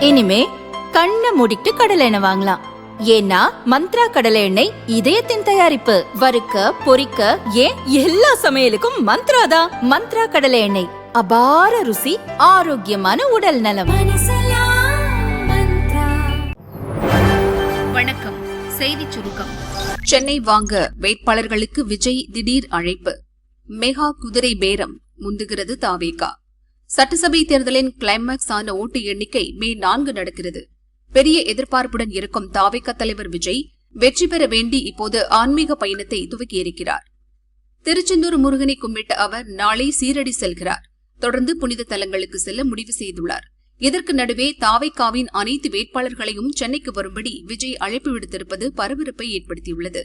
இனிமே கண்ணை மூடிட்டு கடலை எண்ணெய் வாங்கலாம். ஏன்னா மந்த்ரா கடலை எண்ணெய் இதயத்தின் தயாரிப்பு. வறுக்க பொரிக்க ஏன் எல்லா சமையலுக்கும் மந்த்ரா தான். மந்த்ரா கடலை எண்ணெய், அபார ருசி, ஆரோக்கியமான உடல் நலம். வணக்கம். செய்தி சுருக்கம். சென்னை வாங்க வேட்பாளர்களுக்கு விஜய் திடீர் அழைப்பு. மெகா குதிரை பேரம் முந்துகிறது தாவேகா. சட்டசபை தேர்தலின் கிளைமாக்ஸ் ஆன ஓட்டு எண்ணிக்கை மே 4 நடக்கிறது. பெரிய எதிர்பார்ப்புடன் இருக்கும் தாவேகா தலைவர் விஜய் வெற்றி பெற வேண்டி இப்போது ஆன்மீக பயணத்தை துவக்கியிருக்கிறார். திருச்செந்தூர் முருகனை கும்பிட்ட அவர் நாளை சீரடி செல்கிறார். தொடர்ந்து புனித தலங்களுக்கு செல்ல முடிவு செய்துள்ளார். இதற்கு நடுவே தாவேகாவின் அனைத்து வேட்பாளர்களையும் சென்னைக்கு வரும்படி விஜய் அழைப்பு விடுத்திருப்பது பரபரப்பை ஏற்படுத்தியுள்ளது.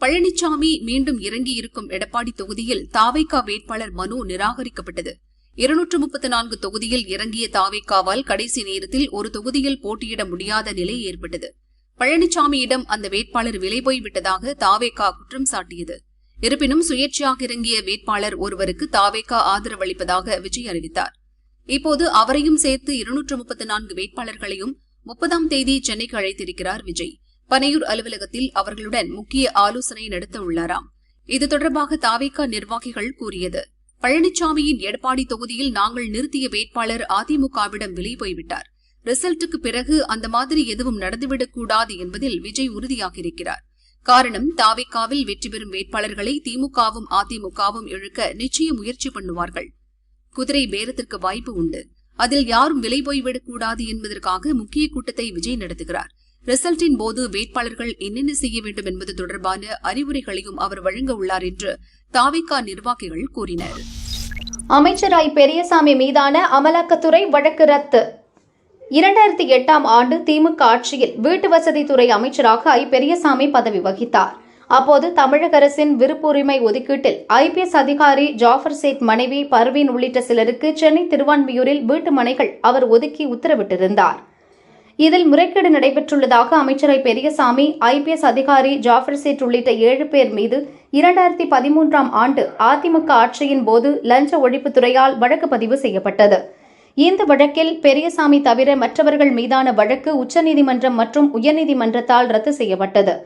பழனிசாமி மீண்டும் இறங்கியிருக்கும் எடப்பாடி தொகுதியில் தாவேகா வேட்பாளர் மனு நிராகரிக்கப்பட்டது. 234 தொகுதியில் இறங்கிய தாவேகாவால் கடைசி நேரத்தில் ஒரு தொகுதியில் போட்டியிட முடியாத நிலை ஏற்பட்டது. பழனிசாமியிடம் அந்த வேட்பாளர் விலை போய்விட்டதாக தாவேகா குற்றம் சாட்டியது. இருப்பினும் சுயேட்சையாக இறங்கிய வேட்பாளர் ஒருவருக்கு தாவேகா ஆதரவு அளிப்பதாக விஜய் அறிவித்தார். இப்போது அவரையும் சேர்த்து 234 வேட்பாளர்களையும் 30ஆம் தேதி சென்னைக்கு அழைத்திருக்கிறார் விஜய். பனையூர் அலுவலகத்தில் அவர்களுடன் முக்கிய ஆலோசனை நடத்த உள்ளாராம். இது தொடர்பாக தாவேகா நிர்வாகிகள் கூறியது, பழனிசாமியின் எடப்பாடி தொகுதியில் நாங்கள் நிறுத்திய வேட்பாளர் அதிமுகவிடம் விலை போய்விட்டார். ரிசல்ட்டுக்கு பிறகு அந்த மாதிரி எதுவும் நடந்துவிடக் கூடாது என்பதில் விஜய் உறுதியாக இருக்கிறார். காரணம், தாவேகாவில் வெற்றி பெறும் வேட்பாளர்களை திமுகவும் அதிமுகவும் இழுக்க நிச்சயம் முயற்சி பண்ணுவார்கள். குதிரை பேரத்திற்கு வாய்ப்பு உண்டு. அதில் யாரும் விலை போய்விடக் கூடாது என்பதற்காக முக்கிய கூட்டத்தை விஜய் நடத்துகிறார். ரிசல்ட்டின் போது வேட்பாளர்கள் என்னென்ன செய்ய வேண்டும் என்பது தொடர்பான அறிவுரைகளையும் அவர் வழங்க உள்ளார் என்று தாவேகா நிர்வாகிகள் கூறினர். அமைச்சர் ஐ. பெரியசாமி மீதான அமலாக்கத்துறை வழக்கு ரத்து. 2008ஆம் ஆண்டு திமுக ஆட்சியில் வீட்டு வசதித்துறை அமைச்சராக ஐ. பெரியசாமி பதவி வகித்தார். அப்போது தமிழக அரசின் விருப்புரிமை ஒதுக்கீட்டில் IPS அதிகாரி ஜாஃபர் சேட் மனைவி பர்வீன் உள்ளிட்ட சிலருக்கு சென்னை திருவான்மியூரில் வீட்டு மனைகள் அவர் ஒதுக்கி உத்தரவிட்டிருந்தார். இதில் முறைகேடு நடைபெற்றுள்ளதாக அமைச்சர் ஐ. பெரியசாமி, IPS அதிகாரி ஜாஃபர் சேட் உள்ளிட்ட 7 பேர் மீது 2013ஆம் ஆண்டு அதிமுக ஆட்சியின் போது லஞ்ச ஒழிப்புத்துறையால் வழக்கு பதிவு செய்யப்பட்டது. இந்த வழக்கில் பெரியசாமி தவிர மற்றவர்கள் மீதான வழக்கு உச்சநீதிமன்றம் மற்றும் உயர்நீதிமன்றத்தால் ரத்து செய்யப்பட்டது.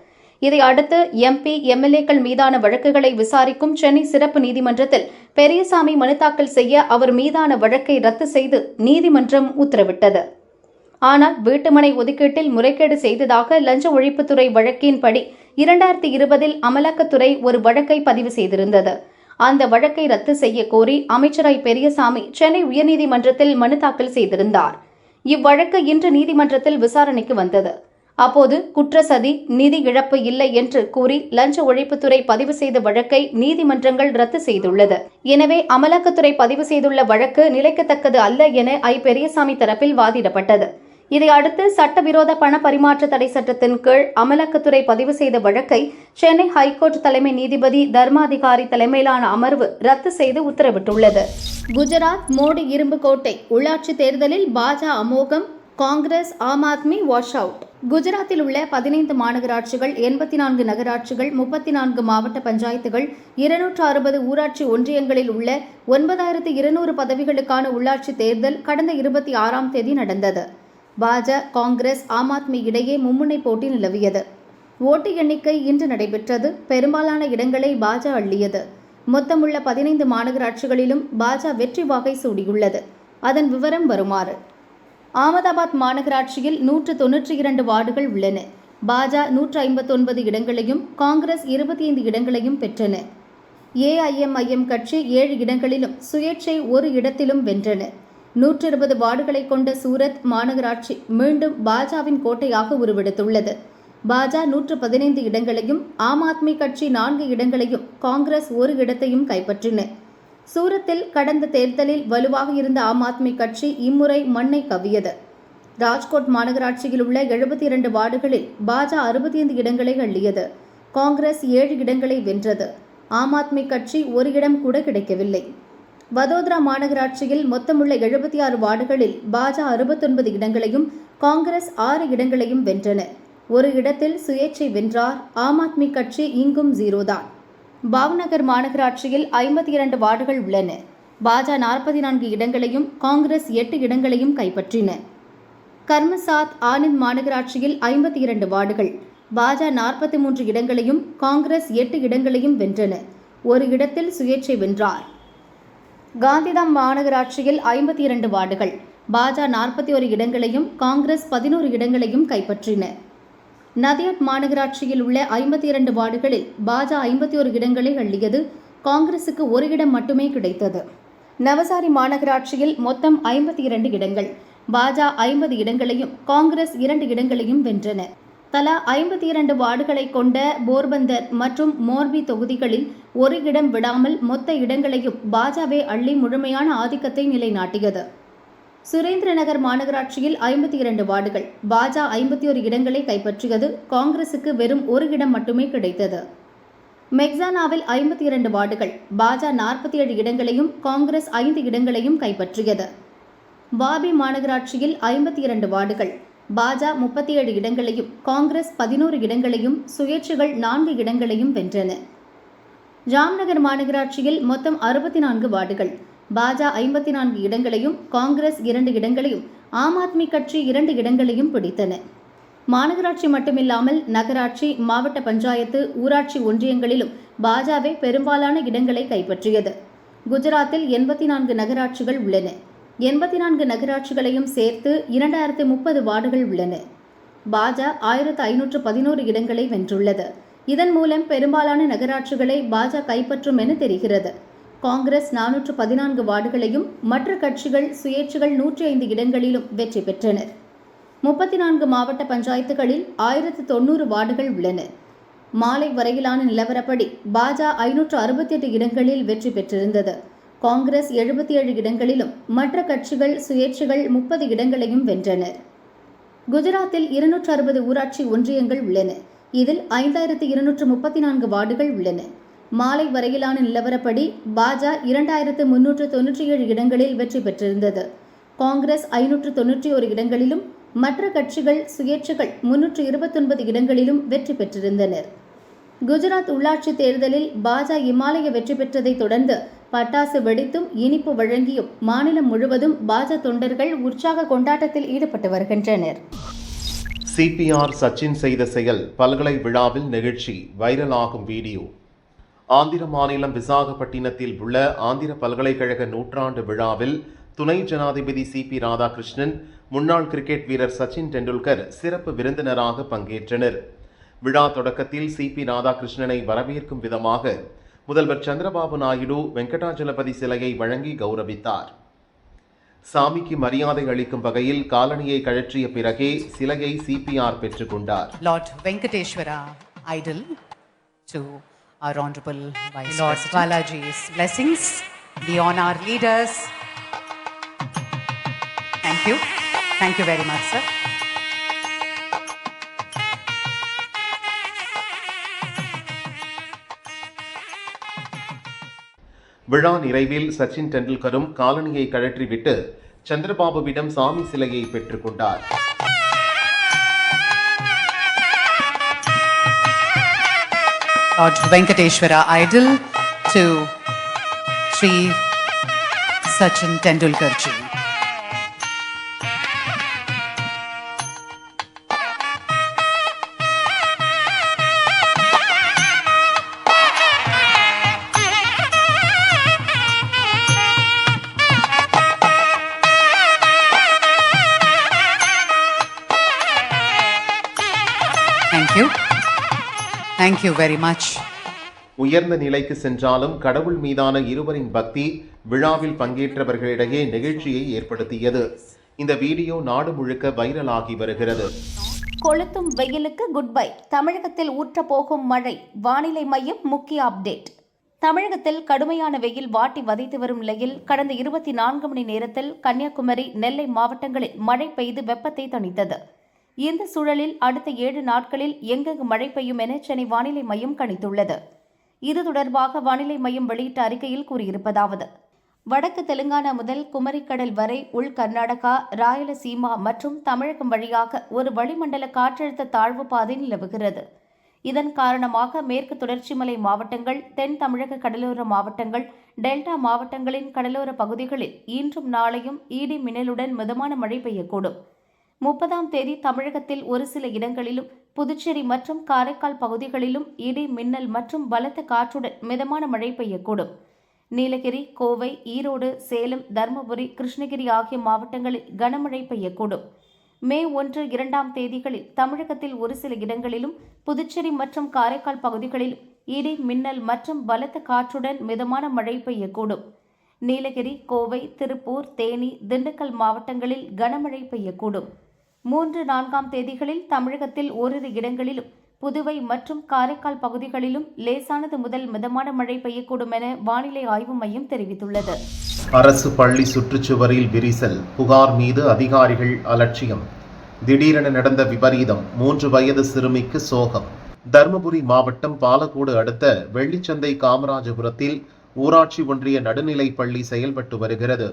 இதை அடுத்து MP, MLAக்கள் மீதான வழக்குகளை விசாரிக்கும் சென்னை சிறப்பு நீதிமன்றத்தில் பெரியசாமி மனு தாக்கல் செய்ய அவர் மீதான வழக்கை ரத்து செய்து நீதிமன்றம் உத்தரவிட்டது. ஆனால் வீட்டுமனை ஒதுக்கீட்டில் முறைகேடு செய்ததாக லஞ்ச ஒழிப்புத்துறை வழக்கின்படி 2020இல் அமலாக்கத்துறை ஒரு வழக்கை பதிவு செய்திருந்தது. அந்த வழக்கை ரத்து செய்ய கோரி அமைச்சர் ஐ. பெரியசாமி சென்னை உயர்நீதிமன்றத்தில் மனு தாக்கல் செய்திருந்தார். இவ்வழக்கு இன்று நீதிமன்றத்தில் விசாரணைக்கு வந்தது. அப்போது குற்றச்சதி, நிதி இழப்பு இல்லை என்று கூறி லஞ்ச ஒழிப்புத்துறை பதிவு செய்த வழக்கை நீதிமன்றங்கள் ரத்து செய்துள்ளது. எனவே அமலாக்கத்துறை பதிவு செய்துள்ள வழக்கு நிலைக்கத்தக்கது அல்ல என ஐ. பெரியசாமி தரப்பில் வாதிடப்பட்டது. இதையடுத்து சட்டவிரோத பண பரிமாற்ற தடை சட்டத்தின் கீழ் அமலாக்கத்துறை பதிவு செய்த வழக்கை சென்னை ஹைகோர்ட் தலைமை நீதிபதி தர்மாதிகாரி தலைமையிலான அமர்வு ரத்து செய்து உத்தரவிட்டுள்ளது. குஜராத் மோடி இரும்பு கோட்டை உள்ளாட்சி தேர்தலில் பாஜ அமோகம், காங்கிரஸ் ஆம் ஆத்மி வாஷ் அவுட். குஜராத்தில் உள்ள 15 மாநகராட்சிகள், 84 நகராட்சிகள், 34 மாவட்ட பஞ்சாயத்துகள், 260 ஊராட்சி ஒன்றியங்களில் உள்ள 9200 பதவிகளுக்கான உள்ளாட்சி தேர்தல் கடந்த 26ஆம் தேதி நடந்தது. பாஜ, காங்கிரஸ், ஆம் ஆத்மி இடையே மும்முனை போட்டி நிலவியது. ஓட்டு எண்ணிக்கை இன்று நடைபெற்றது. பெரும்பாலான இடங்களை பாஜ அள்ளியது. மொத்தமுள்ள 15 மாநகராட்சிகளிலும் பாஜ வெற்றி வாகை சூடியுள்ளது. அதன் விவரம் வருமாறு: அகமதாபாத் மாநகராட்சியில் 192 வார்டுகள் உள்ளன. பாஜ 159 இடங்களையும் காங்கிரஸ் 25 இடங்களையும் பெற்றன. AIMIM கட்சி 7 இடங்களிலும் சுயேட்சை 1 இடத்திலும் வென்றன. 120 வார்டுகளை கொண்ட சூரத் மாநகராட்சி மீண்டும் பாஜவின் கோட்டையாக உருவெடுத்துள்ளது. பாஜ 115 இடங்களையும், ஆம் ஆத்மி கட்சி 4 இடங்களையும், காங்கிரஸ் 1 இடத்தையும் கைப்பற்றின. சூரத்தில் கடந்த தேர்தலில் வலுவாக இருந்த ஆம் ஆத்மி கட்சி இம்முறை மண்ணை கவ்வியது. ராஜ்கோட் மாநகராட்சியில் உள்ள 72 வார்டுகளில் பாஜ 65 இடங்களை அள்ளியது. காங்கிரஸ் 7 இடங்களை வென்றது. ஆம் ஆத்மி கட்சி 1 இடம் கூட கிடைக்கவில்லை. வதோதரா மாநகராட்சியில் மொத்தமுள்ள 76 வார்டுகளில் பாஜ 69 இடங்களையும், காங்கிரஸ் 6 இடங்களையும் வென்றன. 1 இடத்தில் சுயேட்சை வென்றார். ஆம் ஆத்மி கட்சி இங்கும் 0 தான். பாவ்நகர் மாநகராட்சியில் 52 வார்டுகள் உள்ளன. பாஜ 44 இடங்களையும், காங்கிரஸ் 8 இடங்களையும் கைப்பற்றின. கர்மசாத் ஆனந்த் மாநகராட்சியில் 52 வார்டுகள். பாஜ 43 இடங்களையும் காங்கிரஸ் 8 இடங்களையும் வென்றன. ஒரு இடத்தில் சுயேட்சை வென்றார். காந்திதாம் மாநகராட்சியில் 52 வார்டுகள். பாஜ 41 இடங்களையும் காங்கிரஸ் 11 இடங்களையும் கைப்பற்றின. நதியாட் மாநகராட்சியில் உள்ள 52 வார்டுகளில் பாஜ 51 இடங்களை அள்ளியது. காங்கிரசுக்கு ஒரு இடம் மட்டுமே கிடைத்தது. நவசாரி மாநகராட்சியில் மொத்தம் 52 இடங்கள். பாஜ 50 இடங்களையும் காங்கிரஸ் 2 இடங்களையும் வென்றன. தலா 52 வார்டுகளை கொண்ட போர்பந்தர் மற்றும் மோர்பி தொகுதிகளில் ஒரு இடம் விடாமல் மொத்த இடங்களையும் பாஜவே அள்ளி முழுமையான ஆதிக்கத்தை நிலைநாட்டியது. சுரேந்திரநகர் மாநகராட்சியில் 52 வார்டுகள். பாஜ 51 இடங்களை கைப்பற்றியது. காங்கிரசுக்கு வெறும் ஒரு இடம் மட்டுமே கிடைத்தது. மெக்சானாவில் 52 வார்டுகள். பாஜ 47 இடங்களையும் காங்கிரஸ் 5 இடங்களையும் கைப்பற்றியது. பாபி மாநகராட்சியில் 52 வார்டுகள். பாஜ 37 இடங்களையும் காங்கிரஸ் 11 இடங்களையும் சுயேட்சைகள் 4 இடங்களையும் வென்றன. ஜாம்நகர் மாநகராட்சியில் மொத்தம் 64 வார்டுகள். பாஜ 54 இடங்களையும் காங்கிரஸ் 2 இடங்களையும் ஆம் ஆத்மி கட்சி 2 இடங்களையும் பிடித்தன. மாநகராட்சி மட்டுமில்லாமல் நகராட்சி, மாவட்ட பஞ்சாயத்து, ஊராட்சி ஒன்றியங்களிலும் பாஜவே பெரும்பாலான இடங்களை கைப்பற்றியது. குஜராத்தில் 84 நகராட்சிகள் உள்ளன. 84 நகராட்சிகளையும் சேர்த்து 2030 வார்டுகள் உள்ளன. பாஜ 1511 இடங்களை வென்றுள்ளது. இதன் மூலம் பெரும்பாலான நகராட்சிகளை பாஜ கைப்பற்றும் என தெரிகிறது. காங்கிரஸ் 414 வார்டுகளையும் மற்ற கட்சிகள் சுயேட்சைகள் 105 இடங்களிலும் வெற்றி பெற்றனர். 34 மாவட்ட பஞ்சாயத்துகளில் 1090 வார்டுகள் உள்ளன. மாலை வரையிலான நிலவரப்படி பாஜ 568 இடங்களில் வெற்றி பெற்றிருந்தது. காங்கிரஸ் 77 இடங்களிலும் மற்ற கட்சிகள் சுயேட்சைகள் 30 இடங்களையும் வென்றனர். குஜராத்தில் 260 ஊராட்சி ஒன்றியங்கள் உள்ளன. இதில் 5234 வார்டுகள் உள்ளன. மாலை வரையிலான நிலவரப்படி பாஜ 2397 இடங்களில் வெற்றி பெற்றிருந்தது. காங்கிரஸ் 591 இடங்களிலும் மற்ற கட்சிகள் சுயேட்சைகள் 329 இடங்களிலும் வெற்றி பெற்றிருந்தனர். குஜராத் உள்ளாட்சி தேர்தலில் பாஜ இமாலய வெற்றி பெற்றதை தொடர்ந்து பட்டாசு வெடித்தும் இனிப்பு வழங்கியும் மாநிலம் முழுவதும் பாஜ தொண்டர்கள் உற்சாக கொண்டாட்டத்தில் ஈடுபட்டு வருகின்றனர். சிபிஆர் சச்சின் செய்த செயல் பல்கலை விழாவில் நிகழ்ச்சி வைரலாகும் வீடியோ. ஆந்திர மாநிலம் விசாகப்பட்டினத்தில் உள்ள ஆந்திர பல்கலைக்கழக நூற்றாண்டு விழாவில் துணை ஜனாதிபதி சிபி ராதாகிருஷ்ணன், முன்னாள் கிரிக்கெட் வீரர் சச்சின் டெண்டுல்கர் சிறப்பு விருந்தினராக பங்கேற்றனர். விழா தொடக்கத்தில் சிபி ராதாகிருஷ்ணனை வரவேற்கும் விதமாக முதல்வர் சந்திரபாபு நாயுடு வெங்கடாஜலபதி சிலையை வழங்கி கௌரவித்தார். சாமிக்கு மரியாதை அளிக்கும் வகையில் காலணியை கழற்றிய பிறகே சிலையை சிபிஆர் பெற்றுக்கொண்டார். Lord Venkateshwara idol to our honorable Vice Lord Balaji's blessings be on our leaders. Thank you. Thank you very much, sir. விழா நிறைவில் சச்சின் டெண்டுல்கரும் காலணியை கழற்றிவிட்டு சந்திரபாபுவிடம் சாமி சிலையை பெற்றுக்கொண்டார். Lord Venkateshwara idol to Sri Sachin Tendulkar ji. Thank you very much. உயர்ந்த நிலைக்கு சென்றாலும் கடவுள் மீதான இருவரின் பக்தி விழாவில் பங்கேற்றவர்களிடையே நிகழ்ச்சியை ஏற்படுத்தியது. இந்த வீடியோ நாடு முழுக்க வைரலாகி வருகிறது. கொளுத்தும் வெயிலுக்கு குட் பை. தமிழகத்தில் ஊற்றப்போகும் மழை. வானிலை மையம் முக்கிய அப்டேட். தமிழகத்தில் கடுமையான வெயில் வாட்டி வதைத்து வரும் நிலையில் கடந்த 24 மணி நேரத்தில் கன்னியாகுமரி, நெல்லை மாவட்டங்களில் மழை பெய்து வெப்பத்தை தணித்தது. இந்த சூழலில் அடுத்த 7 நாட்களில் எங்கெங்கு மழை பெய்யும் என சென்னை வானிலை மையம் கணித்துள்ளது. இது தொடர்பாக வானிலை மையம் வெளியிட்ட அறிக்கையில் கூறியிருப்பதாவது: வடக்கு தெலுங்கானா முதல் குமரிக்கடல் வரை உள் கர்நாடகா, ராயலசீமா மற்றும் தமிழகம் வழியாக ஒரு வளிமண்டல காற்றழுத்த தாழ்வு பாதை நிலவுகிறது. இதன் காரணமாக மேற்கு தொடர்ச்சி மலை மாவட்டங்கள், தென் தமிழக கடலோர மாவட்டங்கள், டெல்டா மாவட்டங்களின் கடலோர பகுதிகளில் இன்றும் நாளையும் இடி மின்னலுடன் மிதமான மழை பெய்யக்கூடும். 30ஆம் தேதி தமிழகத்தில் ஒரு சில இடங்களிலும் புதுச்சேரி மற்றும் காரைக்கால் பகுதிகளிலும் இடி மின்னல் மற்றும் பலத்த காற்றுடன் மிதமான மழை பெய்யக்கூடும். நீலகிரி, கோவை, ஈரோடு, சேலம், தருமபுரி, கிருஷ்ணகிரி ஆகிய மாவட்டங்களில் கனமழை பெய்யக்கூடும். மே 1, 2ஆம் தேதிகளில் தமிழகத்தில் ஒரு சில இடங்களிலும் புதுச்சேரி மற்றும் காரைக்கால் பகுதிகளிலும் இடி மின்னல் மற்றும் பலத்த காற்றுடன் மிதமான மழை பெய்யக்கூடும். நீலகிரி, கோவை, திருப்பூர், தேனி, திண்டுக்கல் மாவட்டங்களில் கனமழை பெய்யக்கூடும். 3, 4ஆம் தேதிகளில் தமிழகத்தில் ஓரிரு இடங்களிலும் புதுவை மற்றும் காரைக்கால் பகுதிகளிலும் லேசானது முதல் மிதமான மழை பெய்யக்கூடும் என வானிலை ஆய்வு மையம் தெரிவித்துள்ளது. அரசு பள்ளி சுற்றுச்சுவரில் விரிசல், புகார் மீது அதிகாரிகள் அலட்சியம். திடீரென நடந்த விபரீதம், 3 வயது சிறுமிக்கு சோகம். தருமபுரி மாவட்டம் பாலக்கோடு அடுத்த வெள்ளிச்சந்தை காமராஜபுரத்தில் ஊராட்சி ஒன்றிய நடுநிலைப் பள்ளி செயல்பட்டு வருகிறது.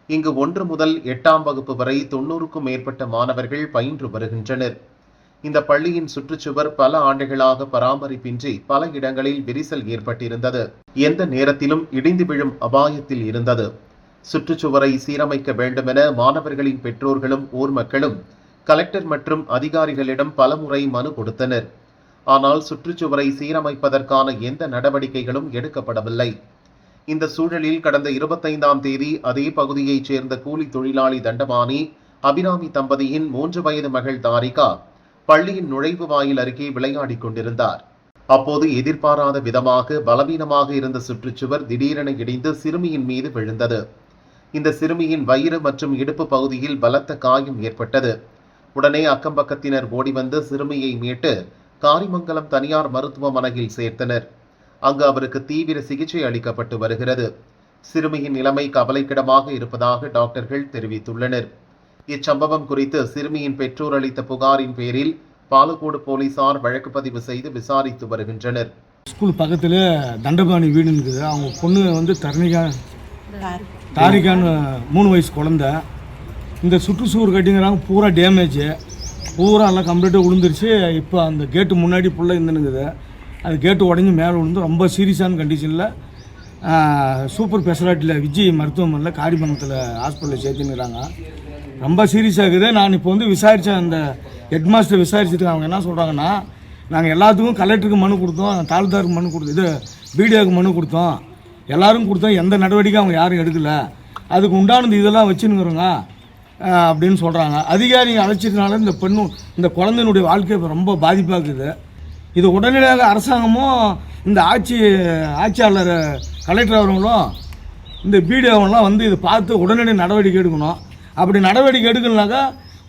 இங்கு 1 முதல் 8ஆம் வகுப்பு வரை 90க்கும் மேற்பட்ட மாணவர்கள் பயின்று வருகின்றனர். இந்த பள்ளியின் சுற்றுச்சுவர் பல ஆண்டுகளாக பராமரிப்பின்றி பல இடங்களில் விரிசல் ஏற்பட்டிருந்தது. எந்த நேரத்திலும் இடிந்து விழும் அபாயத்தில் இருந்தது. சுற்றுச்சுவரை சீரமைக்க வேண்டுமென மாணவர்களின் பெற்றோர்களும் ஊர் மக்களும் கலெக்டர் மற்றும் அதிகாரிகளிடம் பலமுறை மனு கொடுத்தனர். ஆனால் சுற்றுச்சுவரை சீரமைப்பதற்கான எந்த நடவடிக்கைகளும் எடுக்கப்படவில்லை. இந்த சூழலில் கடந்த 25ஆம் தேதி அதே பகுதியைச் சேர்ந்த கூலி தொழிலாளி தண்டபாணி, அபிராமி தம்பதியின் 3 வயது மகள் தாரிகா பள்ளியின் நுழைவு வாயில் அருகே விளையாடிக் கொண்டிருந்தார். அப்போது எதிர்பாராத விதமாக பலவீனமாக இருந்த சுற்றுச்சுவர் திடீரென இடிந்து சிறுமியின் மீது விழுந்தது. இந்த சிறுமியின் வயிறு மற்றும் இடுப்பு பகுதியில் பலத்த காயம் ஏற்பட்டது. உடனே அக்கம்பக்கத்தினர் ஓடிவந்து சிறுமியை மீட்டு காரிமங்கலம் தனியார் மருத்துவமனையில் சேர்த்தனர். அங்கு அவருக்கு தீவிர சிகிச்சை அளிக்கப்பட்டு வருகிறது. சிறுமியின் நிலைமை கவலைக்கிடமாக இருப்பதாக டாக்டர்கள் தெரிவித்துள்ளனர். இச்சம்பவம் குறித்து சிறுமியின் பெற்றோர் அளித்த புகாரின் பேரில் பாலக்கோடு போலீசார் வழக்கு பதிவு செய்து விசாரித்து வருகின்றனர். ஸ்கூல் பக்கத்தில் தண்டபாணி வீடு இருக்குது. அவங்க பொண்ணு வந்து தாரிகான்னு 3 வயசு குழந்தை. இந்த சுற்றுச்சுவர் கட்டிங்கிறாங்க, பூரா டேமேஜ், பூரா எல்லாம் கம்ப்ளீட்டாக விழுந்துருச்சு. இப்போ அந்த கேட்டு முன்னாடி ஃபுல்லாக இருந்துனுக்குது. அது கேட்டு உடஞ்சி மேலே விழுந்து ரொம்ப சீரியஸான கண்டிஷனில் சூப்பர் ஸ்பெஷாலிட்டியில் விஜய் மருத்துவமனையில் காரிமங்கலத்தில் ஹாஸ்பிட்டலில் சேர்த்துனுக்குறாங்க. ரொம்ப சீரியஸாக இருக்குது. நான் இப்போ வந்து விசாரித்தேன், அந்த ஹெட் மாஸ்டர் விசாரிச்சுட்டு அவங்க என்ன சொல்கிறாங்கன்னா, நாங்கள் எல்லாத்துக்கும் கலெக்டருக்கு மனு கொடுத்தோம், தாலுதாருக்கு மனு கொடுத்தோம், இது பிடிஓக்கு மனு கொடுத்தோம், எல்லாரும் கொடுத்தோம், எந்த நடவடிக்கை அவங்க யாரும் எடுக்கலை, அதுக்கு உண்டானது இதெல்லாம் வச்சுன்னுக்குறோங்க அப்படின்னு சொல்கிறாங்க. அதிகாரிகள் அழைச்சதுனால இந்த குழந்தையினுடைய வாழ்க்கை ரொம்ப பாதிப்பாக இருக்குது. இது உடனடியாக அரசாங்கமும் இந்த ஆட்சியாளர் கலெக்டர் அவர்களும் இந்த பிடிஓவெல்லாம் வந்து இதை பார்த்து உடனடி நடவடிக்கை எடுக்கணும். அப்படி நடவடிக்கை எடுக்கணுனாக்கா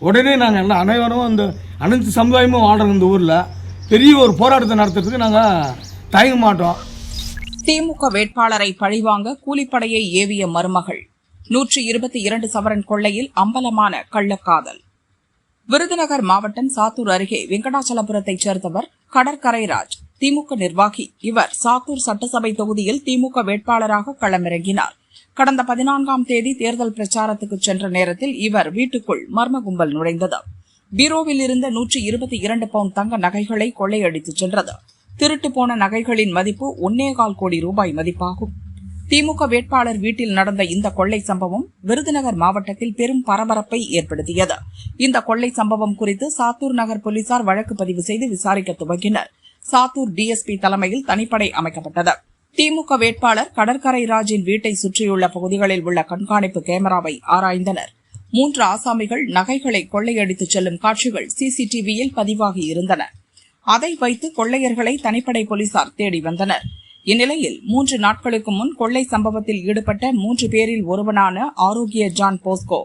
உடனே நாங்கள் எல்லாம் அனைவரும் இந்த அனைத்து சமுதாயமும் வாழ்கிற இந்த ஊரில் பெரிய ஒரு போராட்டத்தை நடத்துறதுக்கு நாங்கள் தயங்க மாட்டோம். திமுக வேட்பாளரை பழிவாங்க கூலிப்படையை ஏவிய மருமகள். 122 சவரன் கொள்ளையில் அம்பலமான கள்ளக்காதல். விருதுநகர் மாவட்டம் சாத்தூர் அருகே வெங்கடாச்சலபுரத்தைச் சேர்ந்தவர் கடற்கரை ராஜ், திமுக நிர்வாகி. இவர் சாத்தூர் சட்டசபை தொகுதியில் திமுக வேட்பாளராக களமிறங்கினார். கடந்த 14ஆம் தேதி தேர்தல் பிரச்சாரத்துக்கு சென்ற நேரத்தில் இவர் வீட்டுக்குள் மர்ம கும்பல் நுழைந்தது. பீரோவில் இருந்த 122 பவுண்ட் தங்க நகைகளை கொள்ளையடித்துச் சென்றது. திருட்டு போன நகைகளின் மதிப்பு 1.25 கோடி ரூபாய் மதிப்பாகும். திமுக வேட்பாளர் வீட்டில் நடந்த இந்த கொள்ளை சம்பவம் விருதுநகர் மாவட்டத்தில் பெரும் பரபரப்பை ஏற்படுத்தியது. இந்த கொள்ளை சம்பவம் குறித்து சாத்தூர் நகர் போலீசார் வழக்கு பதிவு செய்து விசாரிக்க துவங்கினர். சாத்தூர் டிஎஸ்பி தலைமையில் தனிப்படை அமைக்கப்பட்டது. திமுக வேட்பாளர் கடற்கரை ராஜின் வீட்டை சுற்றியுள்ள பகுதிகளில் உள்ள கண்காணிப்பு கேமராவை ஆராய்ந்தனர். 3 ஆசாமிகள் நகைகளை கொள்ளையடித்துச் செல்லும் காட்சிகள் சிசிடிவியில் பதிவாகி இருந்தன. அதை வைத்து கொள்ளையர்களை தனிப்படை போலீசார் தேடி வந்தனர். இந்நிலையில் 3 நாட்களுக்கு முன் கொள்ளை சம்பவத்தில் ஈடுபட்ட 3 பேரில் ஒருவனான ஆரோக்கிய ஜான் போஸ்கோ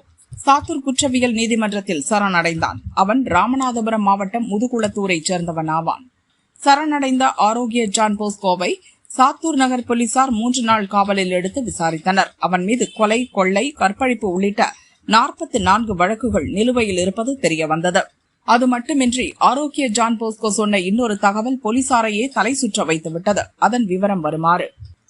சாத்தூர் குற்றவியல் நீதிமன்றத்தில் சரணடைந்தான். அவன் ராமநாதபுரம் மாவட்டம் முதுகுளத்தூரைச் சேர்ந்தவன் ஆவான். சரணடைந்த ஆரோக்கிய ஜான் போஸ்கோவை சாத்தூர் நகர் போலீசார் 3 நாள் காவலில் எடுத்து விசாரித்தனர். அவன் மீது கொலை, கொள்ளை, கற்பழிப்பு உள்ளிட்ட 44 வழக்குகள் நிலுவையில் இருப்பது தெரியவந்தது. அது மட்டுமின்றி ஆரோக்கிய ஜான் போஸ்கோ சொன்ன இன்னொரு தகவல் போலீசாரையே தலை சுற்ற வைத்துவிட்டது. அதன் விவரம் வருமாறு: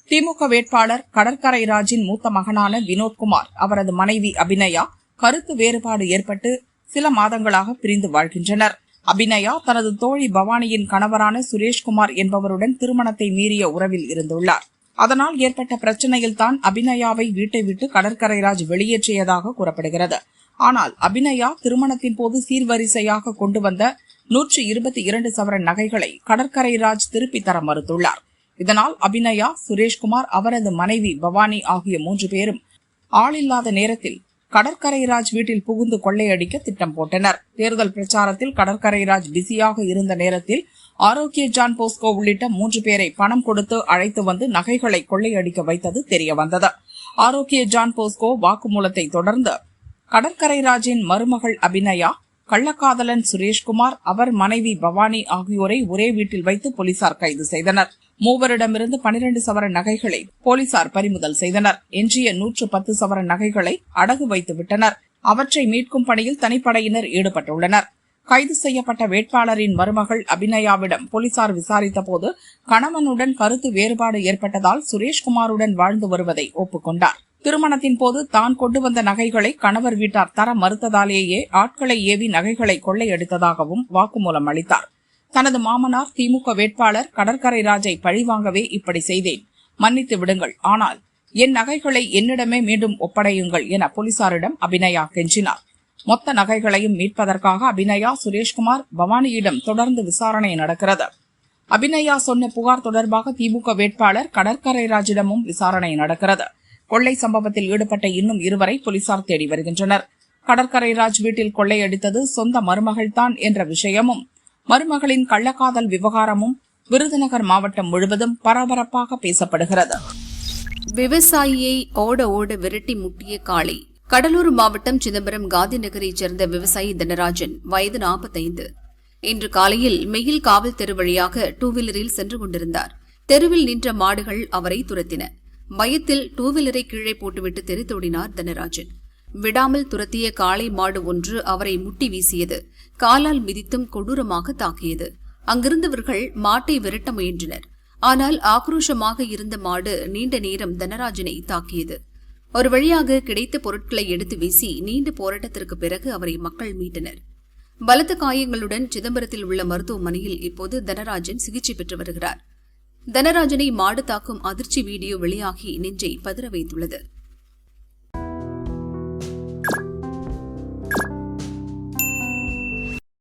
திமுக வேட்பாளர் கடற்கரை ராஜின் மூத்த மகனான வினோத்குமார், அவரது மனைவி அபிநயா கருத்து வேறுபாடு ஏற்பட்டு சில மாதங்களாக பிரிந்து வாழ்கின்றனர். அபிநயா தனது தோழி பவானியின் கணவரான சுரேஷ்குமார் என்பவருடன் திருமணத்தை மீறிய உறவில் இருந்துள்ளார். அதனால் ஏற்பட்ட பிரச்சனையில் தான் அபிநயாவை வீட்டை விட்டு கடற்கரை ராஜ் வெளியேற்றியதாக கூறப்படுகிறது. ஆனால் அபிநயா திருமணத்தின் போது சீர்வரிசையாக கொண்டு வந்த 122 சவரன் நகைகளை கடற்கரை ராஜ் திருப்பி தர மறுத்துள்ளார். இதனால் அபிநயா, சுரேஷ்குமார், அவரது மனைவி பவானி ஆகிய 3 பேரும் ஆளில்லாத நேரத்தில் கடற்கரை ராஜ் வீட்டில் புகுந்து கொள்ளையடிக்க திட்டம் போட்டனர். தேர்தல் பிரச்சாரத்தில் கடற்கரை ராஜ் பிஸியாக இருந்த நேரத்தில் ஆரோக்கிய ஜான் போஸ்கோ உள்ளிட்ட 3 பேரை பணம் கொடுத்து அழைத்து வந்து நகைகளை கொள்ளையடிக்க வைத்தது தெரியவந்தது. ஆரோக்கிய ஜான் போஸ்கோ வாக்குமூலத்தை தொடர்ந்து கடற்கரை ராஜின் மருமகள் அபிநயா, கள்ளக்காதலன் சுரேஷ்குமார், அவர் மனைவி பவானி ஆகியோரை ஒரே வீட்டில் வைத்து போலீசார் கைது செய்தனர். மூவரிடமிருந்து 12 சவரன் நகைகளை போலீசார் பறிமுதல் செய்தனர். எஞ்சிய 110 சவரன் நகைகளை அடகு வைத்து விட்டனர். அவற்றை மீட்கும் பணியில் தனிப்படையினர் ஈடுபட்டுள்ளனர். கைது செய்யப்பட்ட வேட்பாளரின் மருமகள் அபிநயாவிடம் போலீசார் விசாரித்த போது கணவனுடன் கருத்து வேறுபாடு ஏற்பட்டதால் சுரேஷ்குமாருடன் வாழ்ந்து வருவதை ஒப்புக்கொண்டார். திருமணத்தின் போது தான் கொண்டு வந்த நகைகளை கணவர் வீட்டார் தர மறுத்ததாலேயே ஆட்களை ஏவி நகைகளை கொள்ளையடித்ததாகவும் வாக்குமூலம் அளித்தார். தனது மாமனார் திமுக வேட்பாளர் கடற்கரை ராஜை பழிவாங்கவே இப்படி செய்தேன், மன்னித்து விடுங்கள், ஆனால் என் நகைகளை என்னிடமே மீண்டும் ஒப்படையுங்கள் என போலீசாரிடம் அபிநயா கெஞ்சினார். மொத்த நகைகளையும் மீட்பதற்காக அபிநயா, சுரேஷ்குமார், பவானியிடம் தொடர்ந்து விசாரணை நடக்கிறது. அபிநயா சொன்ன புகார் தொடர்பாக திமுக வேட்பாளர் கடற்கரை ராஜிடமும் விசாரணை நடக்கிறது. கொள்ளை சம்பவத்தில் ஈடுபட்ட இன்னும் 2 வரை போலீசார் தேடி வருகின்றனர். கடற்கரை ராஜ் வீட்டில் கொள்ளையடித்தது சொந்த மருமகள்தான் என்ற விஷயமும் மருமகளின் கள்ளக்காதல் விவகாரமும் விருதுநகர் மாவட்டம் முழுவதும் பரபரப்பாக பேசப்படுகிறது. விவசாயியை ஓட ஓட விரட்டி முட்டிய காளை. கடலூர் மாவட்டம் சிதம்பரம் காந்தி நகரைச் சேர்ந்த விவசாயி தனராஜன், வயது 45. இன்று காலையில் மெயில் காவல் தெரு வழியாக 2 வீலரில் சென்று கொண்டிருந்தார். தெருவில் நின்ற மாடுகள் அவரை துரத்தின. பயத்தில் 2 வீலரை கீழே போட்டுவிட்டு தெரித்தோடினார் தனராஜன். விடாமல் துரத்திய காளை மாடு ஒன்று அவரை முட்டி வீசியது. காலால் மிதித்தும் கொடூரமாக தாக்கியது. அங்கிருந்தவர்கள் மாட்டை விரட்ட முயன்றனர். ஆனால் ஆக்ரோஷமாக இருந்த மாடு நீண்ட நேரம் தனராஜனை தாக்கியது. ஒரு வழியாக கிடைத்த பொருட்களை எடுத்து வீசி நீண்ட போராட்டத்திற்கு பிறகு அவரை மக்கள் மீட்டனர். பலத்த காயங்களுடன் சிதம்பரத்தில் உள்ள மருத்துவமனையில் இப்போது தனராஜன் சிகிச்சை பெற்று வருகிறார். தனராஜனை மாடு தாக்கும் அதிர்ச்சி வீடியோ வெளியாகி நெஞ்சை பதற வைத்துள்ளது.